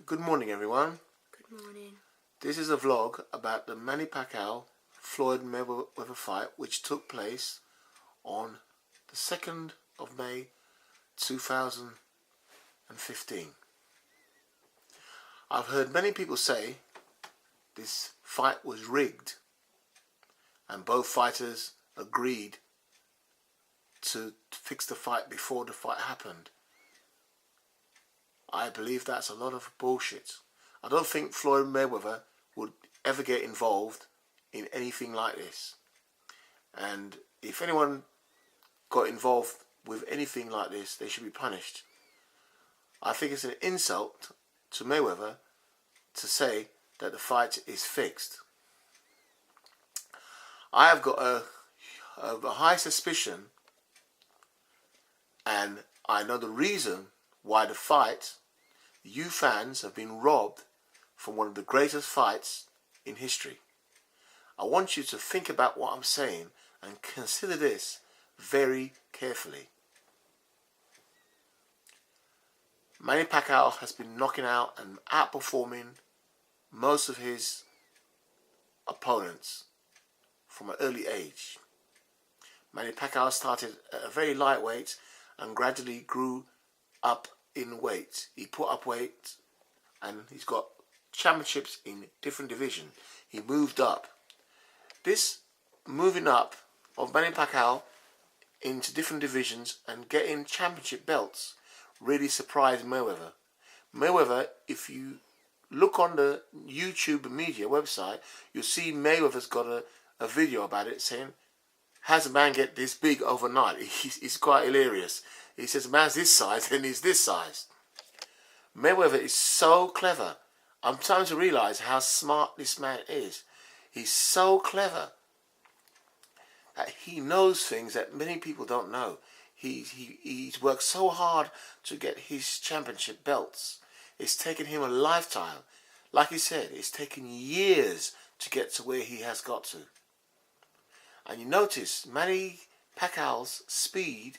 Good morning, everyone. Good morning. This is a vlog about the Manny Pacquiao Floyd Mayweather fight, which took place on the 2nd of May 2015. I've heard many people say this fight was rigged, and both fighters agreed to fix the fight before the fight happened. I believe that's a lot of bullshit. I don't think Floyd Mayweather would ever get involved in anything like this. And if anyone got involved with anything like this, they should be punished. I think it's an insult to Mayweather to say that the fight is fixed. I have got a high suspicion, and I know the reason why the fight, you fans have been robbed from one of the greatest fights in history. I want you to think about what I'm saying and consider this very carefully. Manny Pacquiao has been knocking out and outperforming most of his opponents from an early age. Manny Pacquiao started at a very lightweight and gradually grew up in weight. He put up weight and he's got championships in different divisions. He moved up. This moving up of Manny Pacquiao into different divisions and getting championship belts really surprised Mayweather. Mayweather, if you look on the YouTube media website, you'll see Mayweather's got a video about it saying, "How's a man get this big overnight?" It's quite hilarious. He says, "A man's this size and he's this size." Mayweather is so clever. I'm starting to realize how smart this man is. He's so clever that he knows things that many people don't know. He's worked so hard to get his championship belts. It's taken him a lifetime. Like he said, it's taken years to get to where he has got to. And you notice Manny Pacquiao's speed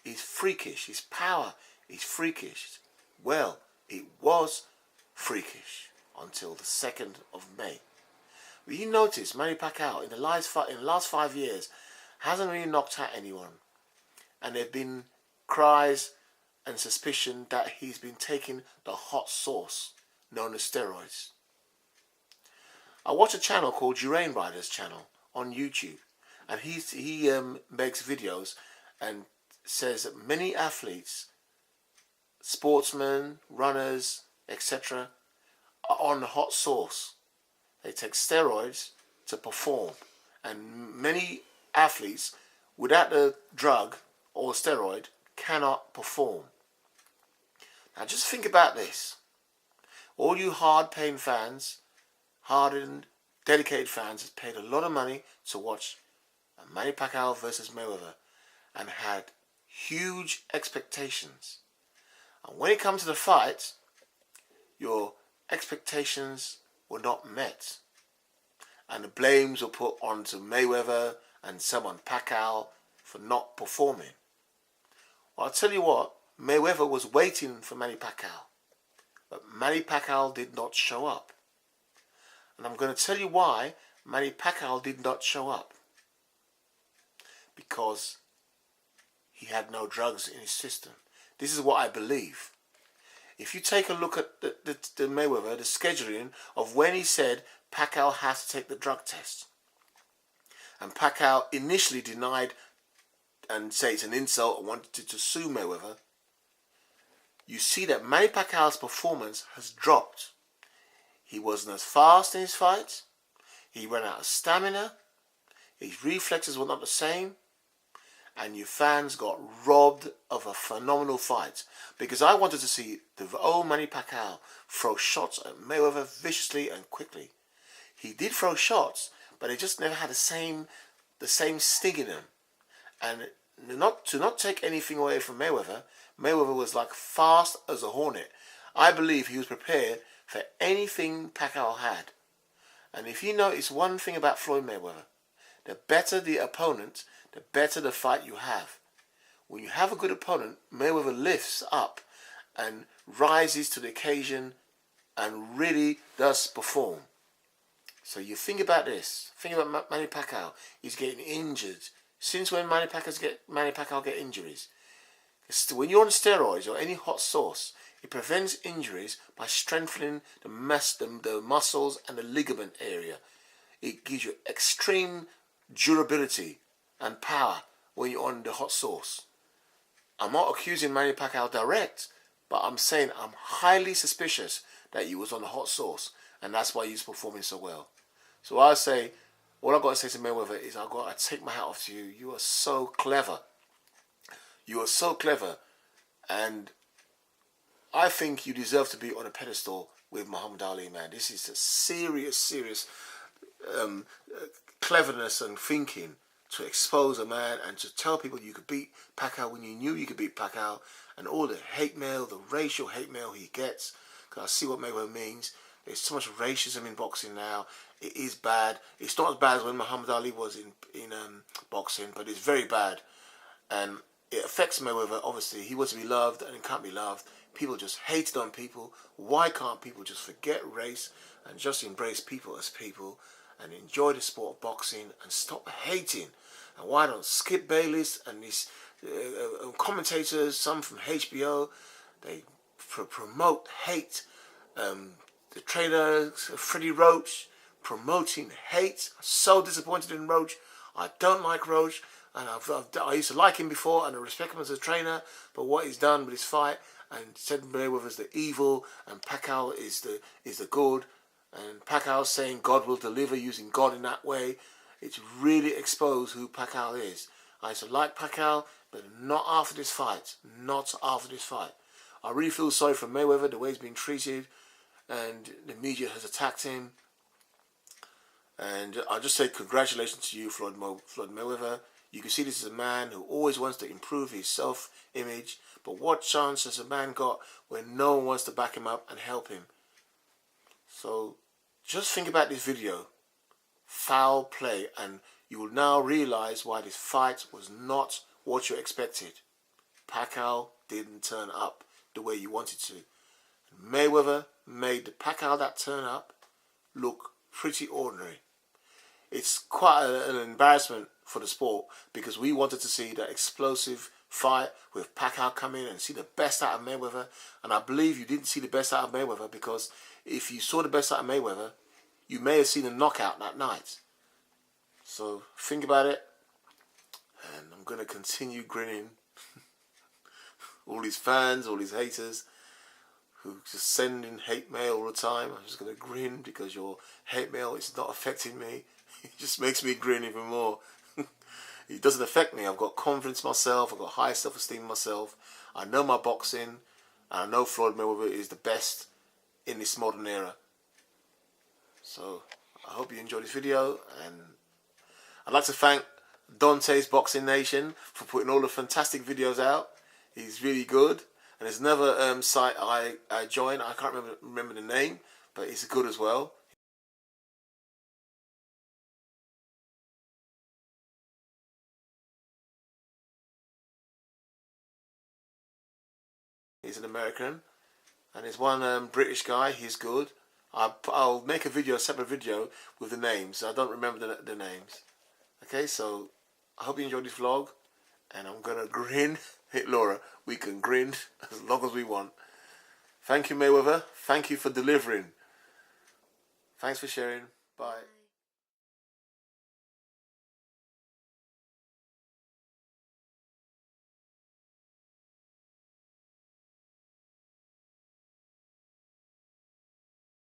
is freakish. His power is freakish. Well, it was freakish until the 2nd of May. But you notice Manny Pacquiao in the last 5 years hasn't really knocked out anyone. And there have been cries and suspicion that he's been taking the hot sauce known as steroids. I watch a channel called Urane Riders channel on YouTube, and he makes videos and says that many athletes, sportsmen, runners, etc., are on the hot sauce. They take steroids to perform, and many athletes without the drug or steroid cannot perform. Now just think about this. All you hard-paying fans, hardened, dedicated fans, have paid a lot of money to watch Manny Pacquiao versus Mayweather and had huge expectations. And when it comes to the fight, your expectations were not met. And the blames were put onto Mayweather and some on Pacquiao for not performing. Well, I'll tell you what, Mayweather was waiting for Manny Pacquiao, but Manny Pacquiao did not show up. And I'm going to tell you why Manny Pacquiao did not show up. Because he had no drugs in his system. This is what I believe. If you take a look at the Mayweather, the scheduling of when he said Pacquiao has to take the drug test, and Pacquiao initially denied and said it's an insult and wanted to sue Mayweather, you see that Manny Pacquiao's performance has dropped. He wasn't as fast in his fights. He ran out of stamina. His reflexes were not the same. and your fans got robbed of a phenomenal fight, because I wanted to see the old Manny Pacquiao throw shots at Mayweather viciously and quickly. He did throw shots, but they just never had the same sting in them. And not take anything away from Mayweather, Mayweather was like fast as a hornet. I believe he was prepared for anything Pacquiao had. And if you notice one thing about Floyd Mayweather, the better the opponent, the better the fight you have. When you have a good opponent, Mayweather lifts up and rises to the occasion and really does perform. So you think about this. Think about Manny Pacquiao. He's getting injured. Since when Manny Pacquiao get injuries? When you're on steroids or any hot sauce, it prevents injuries by strengthening the muscles and the ligament area. It gives you extreme durability and power when you're on the hot sauce. I'm not accusing Manny Pacquiao direct, but I'm saying I'm highly suspicious that he was on the hot sauce, and that's why he's performing so well. So I say, all I've got to say to Mayweather is I've got to take my hat off to you. You are so clever. You are so clever, and I think you deserve to be on a pedestal with Muhammad Ali, man. This is a serious cleverness and thinking to expose a man and to tell people you could beat Pacquiao when you knew you could beat Pacquiao, and all the hate mail, the racial hate mail he gets, because I see what Mayweather means. There's so much racism in boxing now. It is bad. It's not as bad as when Muhammad Ali was in boxing, but it's very bad. And it affects Mayweather, obviously. He wants to be loved and he can't be loved. People just hated on people. Why can't people just forget race and just embrace people as people and enjoy the sport of boxing and stop hating? And why don't Skip Bayless and these commentators, some from HBO, they promote hate. The trainer, Freddie Roach, promoting hate. I'm so disappointed in Roach. I don't like Roach. And I used to like him before and I respect him as a trainer, but what he's done with his fight and said Mayweather's the evil and Pacquiao is the good, and Pacquiao saying God will deliver using God in that way, it's really exposed who Pacquiao is. I used to like Pacquiao, but not after this fight. Not after this fight. I really feel sorry for Mayweather, the way he's been treated, and the media has attacked him. And I'll just say congratulations to you, Floyd Mayweather. You can see this is a man who always wants to improve his self-image, but what chance has a man got when no one wants to back him up and help him? So just think about this video. Foul play, and you will now realize why this fight was not what you expected. Pacquiao didn't turn up the way you wanted to. Mayweather made the Pacquiao that turned up look pretty ordinary. It's quite an embarrassment for the sport, because we wanted to see that explosive fight with Pacquiao come in and see the best out of Mayweather, and I believe you didn't see the best out of Mayweather, because if you saw the best out of Mayweather, you may have seen a knockout that night. So think about it, and I'm going to continue grinning. All these fans, all these haters who just send in hate mail all the time, I'm just going to grin because your hate mail is not affecting me. It just makes me grin even more. It doesn't affect me. I've got confidence in myself. I've got high self-esteem in myself. I know my boxing. And I know Floyd Mayweather is the best in this modern era. So I hope you enjoyed this video. And I'd like to thank Dante's Boxing Nation for putting all the fantastic videos out. He's really good. And there's another site I joined. I can't remember the name, but it's good as well. He's an American, and there's one British guy. He's good. I'll make a separate video with the names. I don't remember the names. Okay, so I hope you enjoyed this vlog, and I'm gonna grin. Hit Laura. We can grin as long as we want. Thank you, Mayweather. Thank you for delivering. Thanks for sharing. Bye.